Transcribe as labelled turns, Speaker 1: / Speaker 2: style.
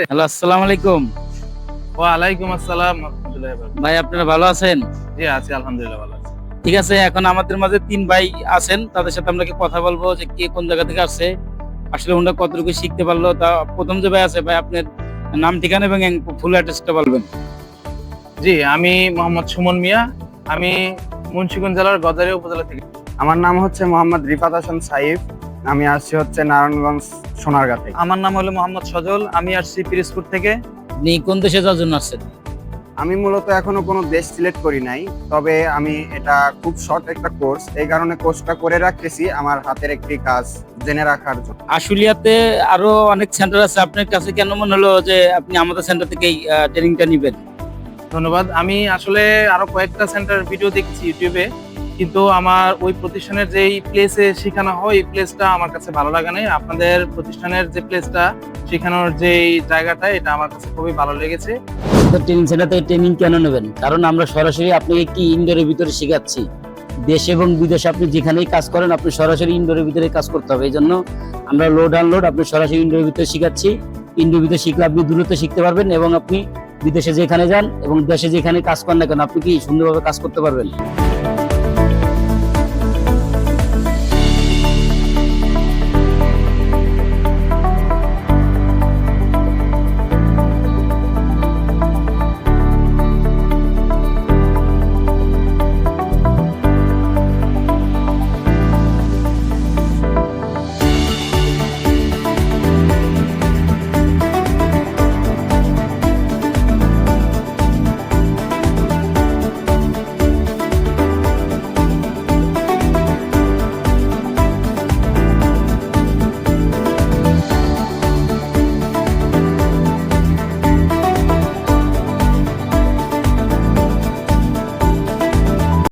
Speaker 1: Hello, আসসালামু আলাইকুম।
Speaker 2: ওয়ালাইকুম আসসালাম।
Speaker 1: ভাই আপনারা ভালো আছেন?
Speaker 2: জি আছি, আলহামদুলিল্লাহ ভালো আছি।
Speaker 1: ঠিক আছে, এখন আমাদের মাঝে ৩ ভাই আছেন। তাদের সাথে আমরা কি কথা বলবো যে কে কোন জায়গা থেকে আসছে, আসলে ওনারা কতটুকু শিখতে পারলো। তা প্রথম যে ভাই আছে, ভাই আপনার নাম, ঠিকানা এবং ফুল অ্যাড্রেসটা বলবেন।
Speaker 2: জি, আমি মোহাম্মদ সুমন মিয়া। আমি মুন্সিগঞ্জ জেলার গজারিয়া উপজেলা থেকে।
Speaker 3: আমার নাম হচ্ছে মোহাম্মদ রিফাত হাসান সাইফ। আমি আসছি হচ্ছে নারায়ণগঞ্জ সোনারগাঁ থেকে।
Speaker 2: আমার নাম হলো মোহাম্মদ সজল। আমি আসছি পিরোজপুর থেকে।
Speaker 1: আপনি কোন দেশে যাওয়ার জন্য আসছেন?
Speaker 3: আমি মূলত এখনো কোনো দেশ সিলেক্ট করি নাই, তবে আমি এটা খুব শর্ট একটা কোর্স, এই কারণে কোর্সটা করে রাখতেছি আমার হাতের একটি কাজ জেনে রাখার জন্য।
Speaker 1: আশুলিয়াতে আরো অনেক সেন্টার আছে, আপনার কাছে কেন মনে হলো যে আপনি আমাদের সেন্টার থেকেই ট্রেনিংটা নেবেন?
Speaker 2: ধন্যবাদ। আমি আসলে আরো কয়েকটা সেন্টার ভিডিও দেখেছি ইউটিউবে, কিন্তু আমার ওই প্রতিষ্ঠানের যেই প্লেসে শেখানো হয় এই প্লেসটা আমার কাছে ভালো লাগে নাই। আপনাদের প্রতিষ্ঠানের যে প্লেসটা শেখানোর যেই জায়গাটা, এটা আমার কাছে খুবই ভালো লেগেছে।
Speaker 1: ট্রেনিং সেন্টার থেকে ট্রেনিং কেন নেবেন? কারণ আমরা সরাসরি আপনাকে কি ইনডোরের ভিতরে শেখাচ্ছি। দেশ এবং বিদেশে আপনি যেখানেই কাজ করেন, আপনি সরাসরি ইনডোরের ভিতরে কাজ করতে হবে। এই জন্য আমরা লোড আনলোড আপনি সরাসরি ইনডোরের ভিতরে শিখাচ্ছি। ইনডোর ভিতরে শিখলে আপনি দূরত্ব শিখতে পারবেন এবং আপনি বিদেশে যেখানে যান এবং দেশে যেখানে কাজ করেন না কেন, আপনি কি সুন্দরভাবে কাজ করতে পারবেন।